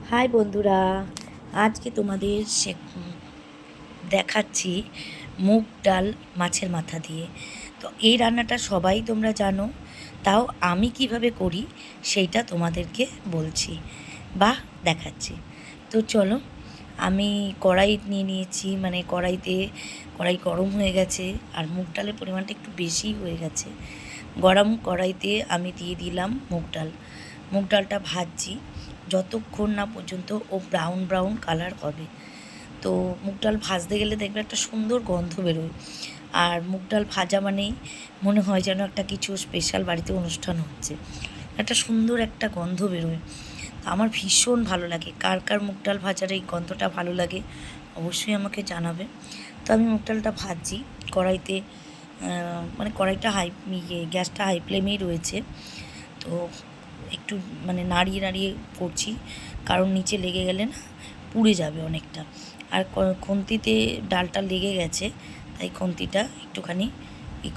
High বন্ধুরা, আজকে তোমাদের দেখাচ্ছি মুগ ডাল মাছের মাথা দিয়ে। তো এই রান্নাটা সবাই তোমরা জানো, তাও আমি কিভাবে করি সেইটা তোমাদেরকে বলছি বা দেখাচ্ছি। তো চলো, আমি কড়াই নিয়ে নিয়েছি, মানে কড়াই গরম হয়ে গেছে আর মুগ ডালের পরিমাণটা একটু বেশিই হয়ে গেছে। গরম কড়াইতে আমি দিয়ে দিলাম মুগ ডালটা ভাজছি যতক্ষণ না পর্যন্ত ও ব্রাউন ব্রাউন কালার হবে। তো মুগ ডাল ভাজতে গেলে দেখবে একটা সুন্দর গন্ধ বেরোয়, আর মুগ ডাল ভাজা মানেই মনে হয় যেন একটা কিছু স্পেশাল বাড়িতে অনুষ্ঠান হচ্ছে, একটা সুন্দর একটা গন্ধ বেরোয়। আমার ভীষণ ভালো লাগে। কার কার মুগ ডাল ভাজার এই গন্ধটা ভালো লাগে অবশ্যই আমাকে জানাবে। তো আমি মুগ ডালটা ভাজছি কড়াইতে, মানে কড়াইটা গ্যাসটা হাই ফ্লেমেই রয়েছে। তো একটু মানে নাড়িয়ে নাড়িয়ে করছি, কারণ নিচে লেগে গেলে না পুড়ে যাবে অনেকটা। আর খুন্তিতে ডালটা লেগে গেছে, তাই খুন্তিটা একটুখানি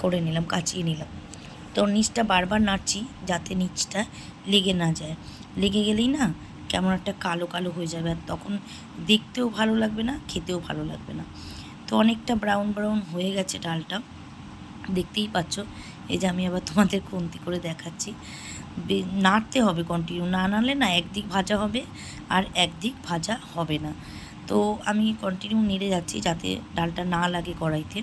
করে নিলাম, কাচিয়ে নিলাম। তো নিচটা বারবার নাড়ছি যাতে নিচটা লেগে না যায়। লেগে গেলেই না কেমন একটা কালো কালো হয়ে যাবে, আর তখন দেখতেও ভালো লাগবে না, খেতেও ভালো লাগবে না। তো অনেকটা ব্রাউন ব্রাউন হয়ে গেছে ডালটা, দেখতেই পাচ্ছ। এই যে আমি আবার তোমাদের খুন্তি করে দেখাচ্ছি। নাড়তে হবে কন্টিনিউ, না নাড়লে না একদিক ভাজা হবে আর একদিক ভাজা হবে না। তো আমি কন্টিনিউ নেড়ে যাচ্ছি যাতে ডালটা না লাগে কড়াইতে।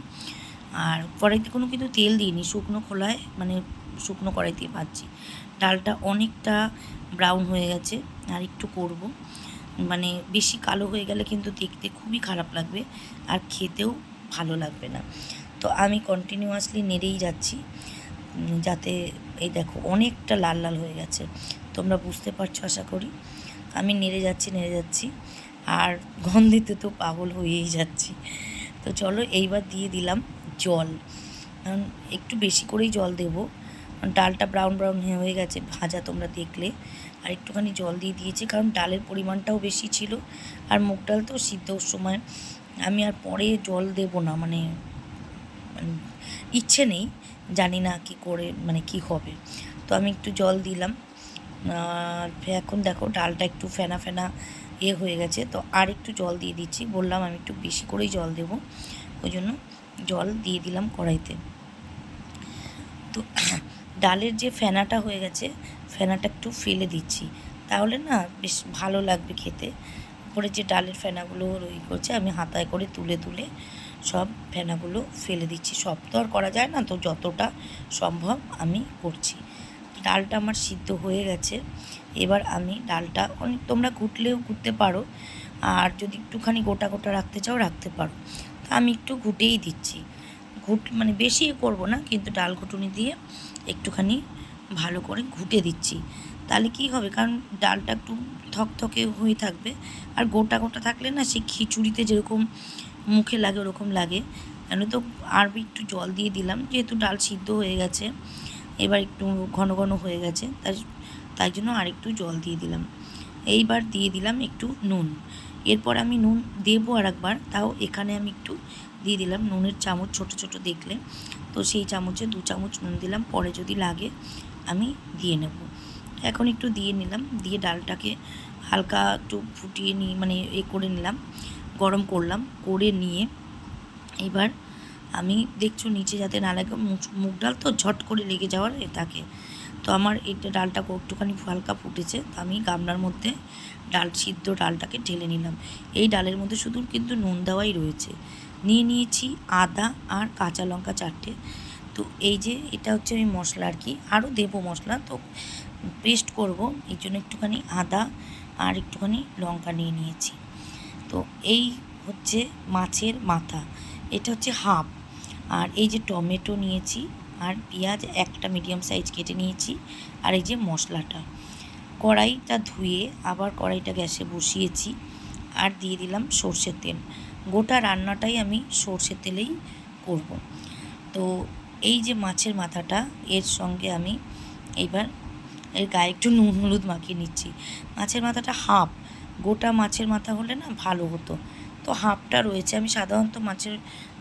আর কড়াইতে কোনো কিন্তু তেল দিইনি, শুকনো খোলায় মানে শুকনো কড়াইতে ভাজছি। ডালটা অনেকটা ব্রাউন হয়ে গেছে, আর একটু করব, মানে বেশি কালো হয়ে গেলে কিন্তু দেখতে খুবই খারাপ লাগবে আর খেতেও ভালো লাগবে না। তো আমি কন্টিনিউয়াসলি নেড়েই যাচ্ছি যাতে, এই দেখো অনেকটা লাল লাল হয়ে গেছে, তোমরা বুঝতে পারছো আশা করি। আমি নেড়ে যাচ্ছি আর গন্ধেতে তো পাগল হয়েই যাচ্ছি। তো চলো এইবার দিয়ে দিলাম জল, কারণ একটু বেশি করেই জল দেবো, ডালটা ব্রাউন ব্রাউন হয়ে গেছে ভাজা তোমরা দেখলে। আর একটুখানি জল দিয়ে দিয়েছি কারণ ডালের পরিমাণটাও বেশি ছিল, আর মুগ ডাল তো সিদ্ধর সময় আমি আর পরে জল দেব না, মানে ইচ্ছে নেই, জানি না কি করে মানে কি হবে। তো আমি একটু জল দিলাম। আর এখন দেখো ডালটা একটু ফেনা ফেনা হয়ে গেছে, তো আর একটু জল দিয়ে দিচ্ছি। বললাম আমি একটু বেশি করেই জল দেব, ওই জন্য জল দিয়ে দিলাম কড়াইতে। তো ডালের যে ফেনাটা হয়ে গেছে, ফেনাটা একটু ফেলে দিচ্ছি, তাহলে না বেশ ভালো লাগবে খেতে। উপরে যে ডালের ফেনাগুলো করছে আমি হাতায় করে তুলে তুলে সব ফেনাগুলো ফেলে দিচ্ছি। সব তো আর করা যায় না, তো যতটা সম্ভব আমি করছি। ডালটা আমার সিদ্ধ হয়ে গেছে। এবার আমি ডালটা তোমরা ঘুটতে পারো, আর যদি একটুখানি গোটা গোটা রাখতে চাও রাখতে পারো। তা আমি একটু ঘুটেই দিচ্ছি, মানে বেশি করব না, কিন্তু ডাল ঘুটুনি দিয়ে একটুখানি ভালো করে ঘুটে দিচ্ছি। তাহলে কি হবে, কারণ ডালটা একটু থকথকে হয়ে থাকবে, আর গোটা গোটা থাকলে না সেই খিচুড়িতে যেরকম মুখে লাগে ওরকম লাগে। কেন তো আর একটু জল দিয়ে দিলাম, যেহেতু ডাল সিদ্ধ হয়ে গেছে, এবার একটু ঘন ঘন হয়ে গেছে, তাই জন্য আর একটু জল দিয়ে দিলাম। এইবার দিয়ে দিলাম একটু নুন। এরপর আমি নুন দেবো আর একবার, তাও এখানে আমি একটু দিয়ে দিলাম নুনের চামচ, ছোট ছোট দেখলে, তো সেই চামচে 2 চামচ নুন দিলাম, পরে যদি লাগে আমি দিয়ে নেব। এখন একটু দিয়ে নিলাম, দিয়ে ডালটাকে হালকা একটু ফুটিয়ে মানে করে নিলাম, গরম করলাম, করে নিয়ে এবার আমি দেখছো নিচে যাতে না লাগে, মুগ ডাল তো ঝট করে লেগে যাওয়ার থাকে। তো আমার এটা ডালটা একটুখানি হালকা ফুটেছে, আমি গামলার মধ্যে সিদ্ধ ডালটাকে ঢেলে নিলাম। এই ডালের মধ্যে শুধু কিন্তু নুন দেওয়াই রয়েছে। নিয়েছি আদা আর কাঁচা লঙ্কা 4টে। তো এই যে এটা হচ্ছে আমি মশলা আর কি, আরও দেবো মশলা, তো পেস্ট করব এই জন্য একটুখানি আদা আর একটুখানি লঙ্কা নিয়েছি। তো এই হচ্ছে মাছের মাথা, এটা হচ্ছে হাফ। আর এই যে টমেটো নিয়েছি, আর পেঁয়াজ একটা মিডিয়াম সাইজ কেটে নিয়েছি, আর এই যে মশলাটা। কড়াইটা ধুয়ে আবার কড়াইটা গ্যাসে বসিয়েছি, আর দিয়ে দিলাম সর্ষের তেল। গোটা রান্নাটাই আমি সর্ষের তেলেই করব। তো এই যে মাছের মাথাটা, এর সঙ্গে আমি এইবার এর গায়ে একটু নুন হলুদ মাখিয়ে নিচ্ছি। মাছের মাথাটা হাফ, গোটা মাছের মাথা হলে না ভালো হতো, তো হাফটা রয়েছে। আমি সাধারণত মাছের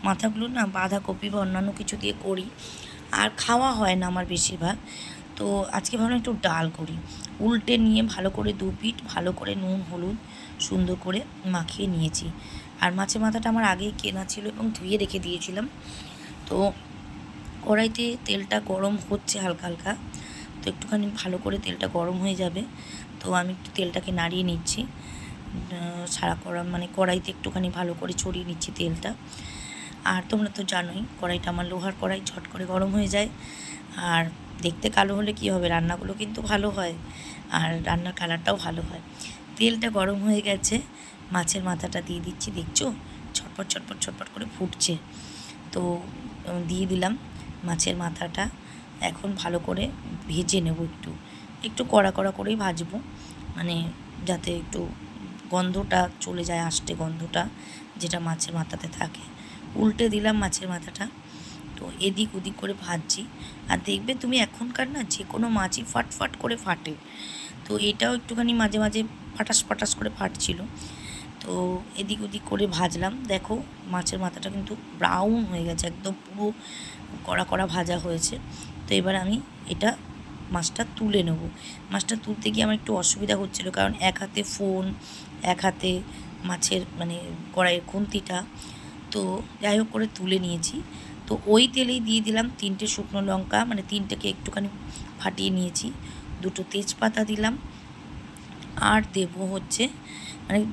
মাথাগুলো না বাঁধাকপি বা অন্যান্য কিছু দিয়ে করি, আর খাওয়া হয় না আমার বেশিরভাগ, তো আজকে ভাবলাম একটু ডাল করি। উল্টে নিয়ে ভালো করে 2 পিঠ ভালো করে নুন হলুদ সুন্দর করে মাখিয়ে নিয়েছি। আর মাছের মাথাটা আমার আগেই কেনা ছিল এবং ধুয়ে রেখে দিয়েছিলাম। তো কড়াইতে তেলটা গরম হচ্ছে হালকা হালকা, তো একটুখানি ভালো করে তেলটা গরম হয়ে যাবে। তো আমি একটু তেলটাকে নাড়িয়ে নিচ্ছি, সারা কড়াইতে একটুখানি ভালো করে ছড়িয়ে নিচ্ছি তেলটা। আর তোমরা তো জানোই কড়াইটা আমার লোহার কড়াই, ঝট করে গরম হয়ে যায়। আর দেখতে কালো হলে কী হবে, রান্নাগুলো কিন্তু ভালো হয় আর রান্নার কালারটাও ভালো হয়। তেলটা গরম হয়ে গেছে, মাছের মাথাটা দিয়ে দিচ্ছি, দেখছো ছটপট ছটপট ছটপট করে ফুটছে। তো দিয়ে দিলাম মাছের মাথাটা। এখন ভালো করে ভেজে নেব, একটু একটু কড়া কড়া করেই ভাজবো, মানে যাতে একটু গন্ধটা চলে যায়, আষ্টে গন্ধটা যেটা মাছের মাথাতে থাকে। উল্টে দিলাম মাছের মাথাটা, তো এদিক ওদিক করে ভাজছি। আর দেখবে তুমি এখনকার না যে কোনো মাছই ফাটফাট করে ফাটে, তো এটাও একটুখানি মাঝে মাঝে ফাটাস ফাটাস করে ফাটছিল। তো এদিক ওদিক করে ভাজলাম, দেখো মাছের মাথাটা কিন্তু ব্রাউন হয়ে গেছে, একদম পুরো কড়া কড়া ভাজা হয়েছে। তো এবার আমি এটা মাছটা তুলে নেব। মাছটা তুলতে গিয়ে আমার একটু অসুবিধা হচ্ছিলো, কারণ এক হাতে ফোন, এক হাতে মাছের কড়াইয়ের খুন্তিটা। তো যাই হোক করে তুলে নিয়েছি। তো ওই তেলেই দিয়ে দিলাম 3টে শুকনো লঙ্কা, 3টেকে একটুখানি ফাটিয়ে নিয়েছি, 2টো তেজপাতা দিলাম। আর দেবো হচ্ছে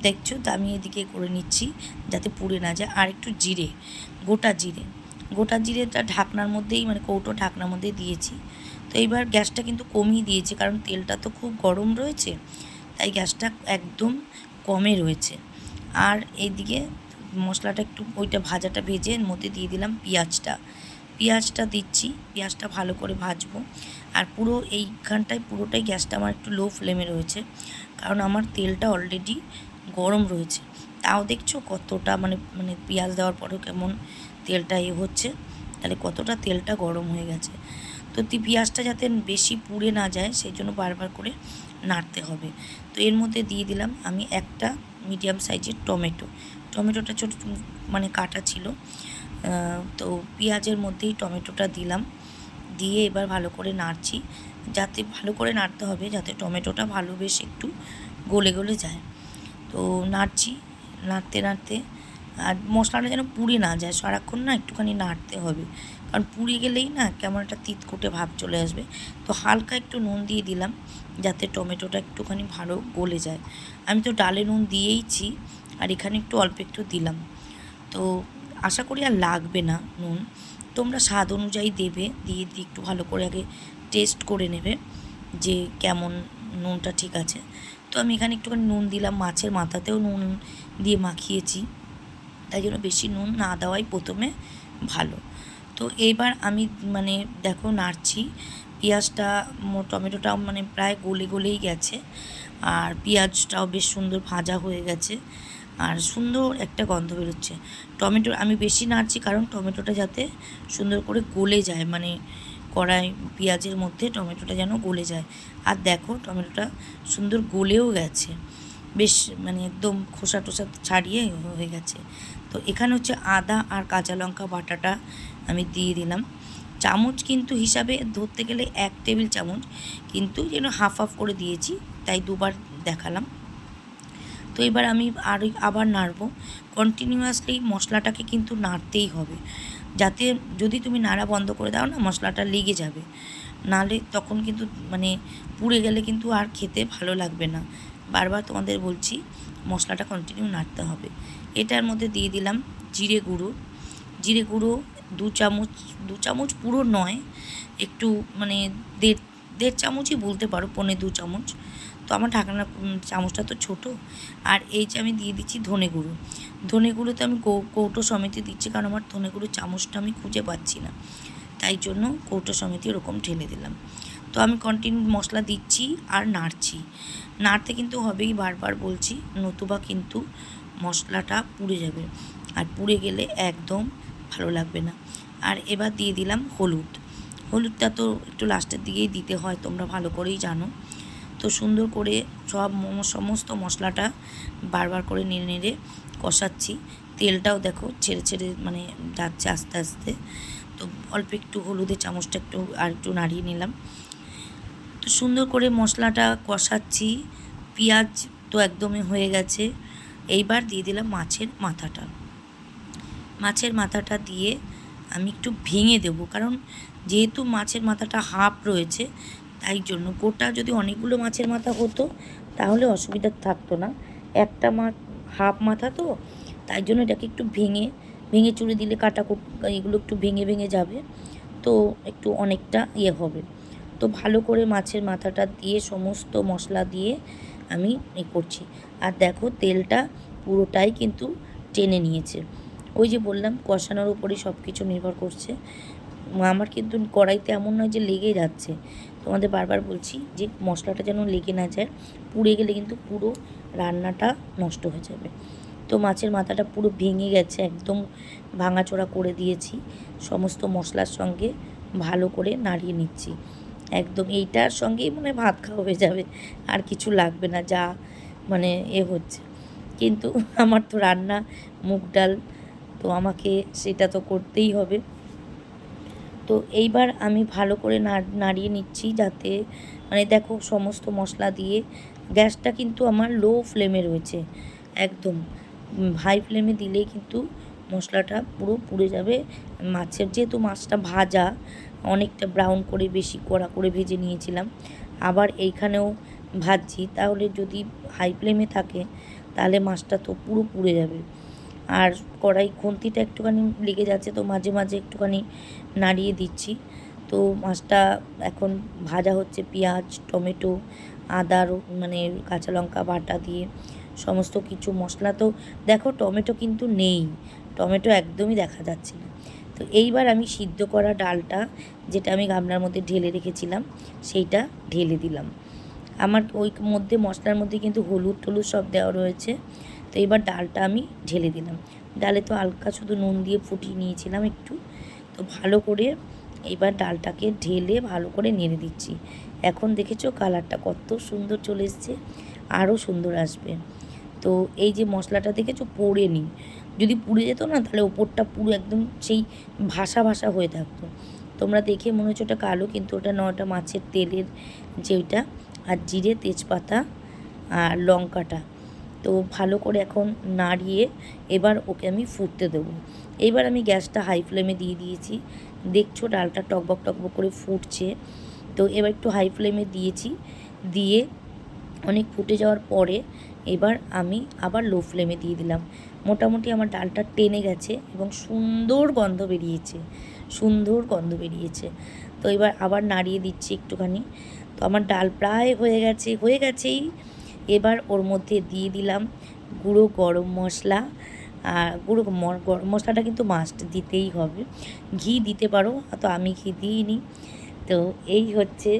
দেখছো তো আমি এদিকে করে নিচ্ছি যাতে পুড়ে না যায়। আর একটু জিরে, গোটা জিরেটা ঢাকনার মধ্যেই কৌটো ঢাকনার মধ্যেই দিয়েছি। তো এইবার গ্যাসটা কিন্তু কমিয়ে দিয়েছি, কারণ তেলটা তো খুব গরম রয়েছে, তাই গ্যাসটা একদম কমে রয়েছে। আর এইদিকে মশলাটা একটু ওইটা ভাজাটা ভেজে এর মধ্যে দিয়ে দিলাম পেঁয়াজটা দিচ্ছি, পেঁয়াজটা ভালো করে ভাজবো। আর পুরো এইখানটায় পুরোটাই গ্যাসটা আমার একটু লো ফ্লেমে রয়েছে, কারণ আমার তেলটা অলরেডি গরম রয়েছে। তাও দেখছো কতটা পেঁয়াজ দেওয়ার পরেও কেমন তেলটা হচ্ছে, তাহলে কতটা তেলটা গরম হয়ে গেছে। তো পেঁয়াজটা যাতে বেশি পুড়ে না যায় সেই জন্য বারবার করে নাড়তে হবে। তো এর মধ্যে দিয়ে দিলাম আমি একটা মিডিয়াম সাইজের টমেটোটা ছোটো কাটা ছিল। তো পেঁয়াজের মধ্যেই টমেটোটা দিলাম, দিয়ে এবার ভালো করে নাড়ছি, যাতে ভালো করে নাড়তে হবে যাতে টমেটোটা ভালো বেশ একটু গলে গলে যায়। তো নাড়তে আর মশলাটা যেন পুড়ে না যায়, সারাক্ষণ না একটুখানি নাড়তে হবে, কারণ পুড়ে গেলেই না কেমন একটা তিতকুটে ভাব চলে আসবে। তো হালকা একটু নুন দিয়ে দিলাম যাতে টমেটোটা একটুখানি ভালো গলে যায়। আমি তো ডালে নুন দিয়েইছি, আর এখানে একটু অল্প একটু দিলাম। তো আশা করি আর লাগবে না নুন, তোমরা স্বাদ অনুযায়ী দেবে, দিয়ে একটু ভালো করে আগে টেস্ট করে নেবে যে কেমন নুনটা ঠিক আছে। তো আমি এখানে একটুখানি নুন দিলাম, মাছের মাথাতেও নুন দিয়ে মাখিয়েছি, তাই জন্য বেশি নুন না দেওয়াই প্রথমে ভালো। তো এইবার আমি দেখো নাড়ছি, পেঁয়াজটা টমেটোটাও প্রায় গলেই গেছে, আর পেঁয়াজটাও বেশ সুন্দর ভাজা হয়ে গেছে, আর সুন্দর একটা গন্ধ বেরোচ্ছে। আমি বেশি নাড়ছি কারণ টমেটোটা যাতে সুন্দর করে গলে যায়, কড়াই পেঁয়াজের মধ্যে টমেটোটা যেন গলে যায়। আর দেখো টমেটোটা সুন্দর গলেও গেছে, বেশ একদম খোসা টোসা ছাড়িয়ে হয়ে গেছে। তো এখানে হচ্ছে আদা আর কাঁচা লঙ্কা বাটাটা আমি দিয়ে দিলাম। চামচ কিন্তু হিসাবে ধরতে গেলে 1 টেবিল চামচ, কিন্তু যেন হাফ করে দিয়েছি, তাই 2বার দেখালাম। তো এবার আমি আবার নাড়বো, কন্টিনিউয়াসলি মশলাটাকে কিন্তু নাড়তেই হবে, যাতে যদি তুমি নাড়া বন্ধ করে দাও না মশলাটা লেগে যাবে, নাহলে তখন কিন্তু পুড়ে গেলে কিন্তু আর খেতে ভালো লাগবে না। বারবার তোমাদের বলছি মশলাটা কন্টিনিউ নাড়তে হবে। এটার মধ্যে দিয়ে দিলাম জিরে গুঁড়ো 2 চামচ পুরো নয়, একটু দেড় চামচই বলতে পারো, 1.25 চামচ। তো আমার ঢাকনা চামচটা তো ছোটো। আর এই যে আমি দিয়ে দিচ্ছি ধনে গুঁড়ো তো আমি কৌটো সমেতে দিচ্ছি, কারণ আমার ধনে গুঁড়োর চামচটা আমি খুঁজে পাচ্ছি না, তাই জন্য কৌটো সমেতে এরকম ঢেলে দিলাম। তো আমি কন্টিনিউ মশলা দিচ্ছি আর নাড়তে কিন্তু হবেই, বারবার বলছি, নতুবা কিন্তু মশলাটা পুড়ে যাবে, আর পুড়ে গেলে একদম ভালো লাগবে না। আর এবার দিয়ে দিলাম হলুদটা তো একটু লাস্টের দিকেই দিতে হয়, তোমরা ভালো করেই জানো। তো সুন্দর করে সমস্ত মশলাটা বারবার করে নেড়ে কষাচ্ছি। তেলটাও দেখো ছেড়ে যাচ্ছে আস্তে আস্তে। তো অল্প একটু হলুদের চামচটা একটু নাড়িয়ে নিলাম। তো সুন্দর করে মশলাটা কষাচ্ছি, পেঁয়াজ তো একদমই হয়ে গেছে। এইবার দিয়ে দিলাম মাছের মাথাটা। মাছের মাথাটা দিয়ে আমি একটু ভেঙে দেব, কারণ যেহেতু মাছের মাথাটা হাফ রয়েছে, তাই জন্য গোটা যদি অনেকগুলো মাছের মাথা হতো তাহলে অসুবিধা থাকতো না। একটা হাফ মাথা তো, তাই জন্য এটাকে একটু ভেঙে ভেঙে চুড়ে দিলে এগুলো একটু ভেঙে ভেঙে যাবে, তো একটু অনেকটা হবে। তো ভালো করে মাছের মাথাটা দিয়ে সমস্ত মশলা দিয়ে আমি করছি। আর দেখো তেলটা পুরোটাই কিন্তু টেনে নিয়েছে। ওই যে বললাম কষানোর উপরেই সব কিছু নির্ভর করছে। আমার কিন্তু কড়াইতে এমন নয় যে লেগে যাচ্ছে, তোমাদের বারবার বলছি যে মশলাটা যেন লেগে না যায়, পুড়ে গেলে কিন্তু পুরো রান্নাটা নষ্ট হয়ে যাবে। তো মাছের মাথাটা পুরো ভেঙে গেছে, একদম ভাঙাচোরা করে দিয়েছি, সমস্ত মশলার সঙ্গে ভালো করে নাড়িয়ে নিচ্ছি। একদম এইটার সঙ্গেই মনে হয় ভাত খাওয়া হয়ে যাবে, আর কিছু লাগবে না, যা মানে হচ্ছে। কিন্তু আমার তো রান্না মুগ ডাল, তো আমাকে সেটা তো করতেই হবে। তো এইবার আমি ভালো করে নাড়িয়ে নিচ্ছি, যাতে মানে দেখো সমস্ত মশলা দিয়ে গ্যাসটা কিন্তু আমার লো ফ্লেমে রয়েছে একদম। হাই ফ্লেমে দিলেই কিন্তু মশলাটা পুরো পুড়ে যাবে। যেহেতু মাছটা ভাজা, অনেকটা ব্রাউন করে বেশি কড়া করে ভেজে নিয়েছিলাম, আবার এইখানেও ভাজছি, তাহলে যদি হাই ফ্লেমে থাকে তাহলে মাছটা তো পুরো পুড়ে যাবে। আর কড়াই খুন্তিটা একটুখানি লেগে যাচ্ছে, তো মাঝে মাঝে একটুখানি নাড়িয়ে দিচ্ছি। তো মাছটা এখন ভাজা হচ্ছে, পেঁয়াজ, টমেটো, আদা, মানে কাঁচা লঙ্কা বাটা দিয়ে সমস্ত কিছু মশলা। তো দেখো টমেটো কিন্তু নেই, টমেটো একদমই দেখা যাচ্ছে না। তো এইবার আমি সিদ্ধ করা ডালটা, যেটা আমি গামলার মধ্যে ঢেলে রেখেছিলাম, সেইটা ঢেলে দিলাম। আমার ওই মধ্যে মশলার মধ্যে কিন্তু হলুদ টলুদ সব দেওয়া রয়েছে। তো এবার ডালটা আমি ঢেলে দিলাম। ডালে তো হালকা শুধু নুন দিয়ে ফুটিয়ে নিয়েছিলাম একটু। তো ভালো করে এবার ডালটাকে ঢেলে ভালো করে নেড়ে দিচ্ছি। এখন দেখেছো কালারটা কত সুন্দর চলে এসছে, আরও সুন্দর আসবে। তো এই যে মশলাটা দেখেছো পোড়ে নি, যদি পুড়ে যেত না তাহলে ওপরটা পুরো একদম সেই ভাসা ভাসা হয়ে থাকতো। তোমরা দেখে মনে হচ্ছে ওটা কালো, কিন্তু ওটা ওটা মাছের তেলের যেটা, আর জিরে, তেজপাতা আর লঙ্কাটা। তো ভালো করে এখন নাড়িয়ে এবার ওকে আমি ফুটতে দেবো। এইবার আমি গ্যাসটা হাই ফ্লেমে দিয়ে দিয়েছি, দেখছো ডালটা টকবক টকবক করে ফুটছে। তো এবার একটু হাই ফ্লেমে দিয়েছি, দিয়ে অনেক ফুটে যাওয়ার পরে এবার আমি আবার লো ফ্লেমে দিয়ে দিলাম। মোটামুটি আমার ডালটা টেনে গেছে এবং সুন্দর গন্ধ বেরিয়েছে, সুন্দর গন্ধ বেরিয়েছে। তো এবার আবার নাড়িয়ে দিচ্ছি একটুখানি। তো আমার ডাল প্রায় হয়ে গেছেই। এবার ওর মধ্যে দিয়ে দিলাম গুঁড়ো গরম মশলা। আর গরম মশলাটা কিন্তু মাস্ট দিতেই হবে, ঘি দিতে পারো, তো আমি ঘি দিইনি। তো এই হচ্ছে,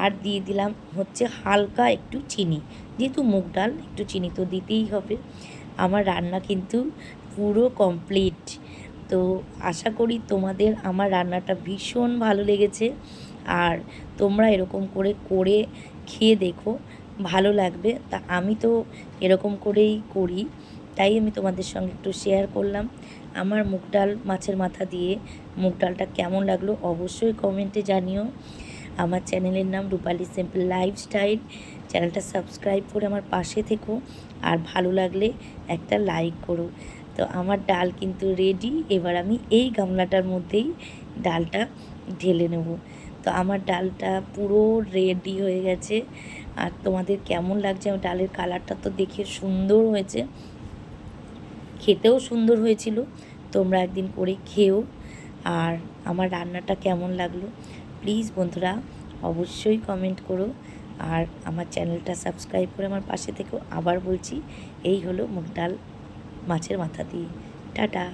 আর দিয়ে দিলাম হচ্ছে হালকা একটু চিনি, যেহেতু মুগ ডাল একটু চিনি তো দিতেই হবে। আমার রান্না কিন্তু পুরো কমপ্লিট। তো আশা করি তোমাদের আমার রান্নাটা ভীষণ ভালো লেগেছে, আর তোমরা এরকম করে করে খেয়ে দেখো, ভালো লাগবে। তা আমি তো এরকম করেই করি, তাই আমি তোমাদের সঙ্গে একটু শেয়ার করলাম আমার মুগ ডাল মাছের মাথা দিয়ে। মুগ ডালটা কেমন লাগলো অবশ্যই কমেন্টে জানিও। আমার চ্যানেলের নাম রূপালী সিম্পল লাইফস্টাইল। চ্যানেলটা সাবস্ক্রাইব করে আমার পাশে থেকো, আর ভালো লাগলে একটা লাইক করো। তো আমার ডাল কিন্তু রেডি। এবার আমি এই গামলাটার মধ্যেই ডালটা ঢেলে নেব। তো আমার ডালটা পুরো রেডি হয়ে গেছে। আর তোমাদের কেমন লাগছে? আমার ডালের কালারটা তো দেখে সুন্দর হয়েছে, খেতেও সুন্দর হয়েছিল। তোমরা একদিন করে খেও। আর আমার রান্নাটা কেমন লাগলো প্লিজ বন্ধুরা অবশ্যই কমেন্ট করো, আর আমার চ্যানেলটা সাবস্ক্রাইব করে আমার পাশে থেকেও। আবার বলছি, এই হলো মুগ ডাল মাছের মাথা দিয়ে। টাটা।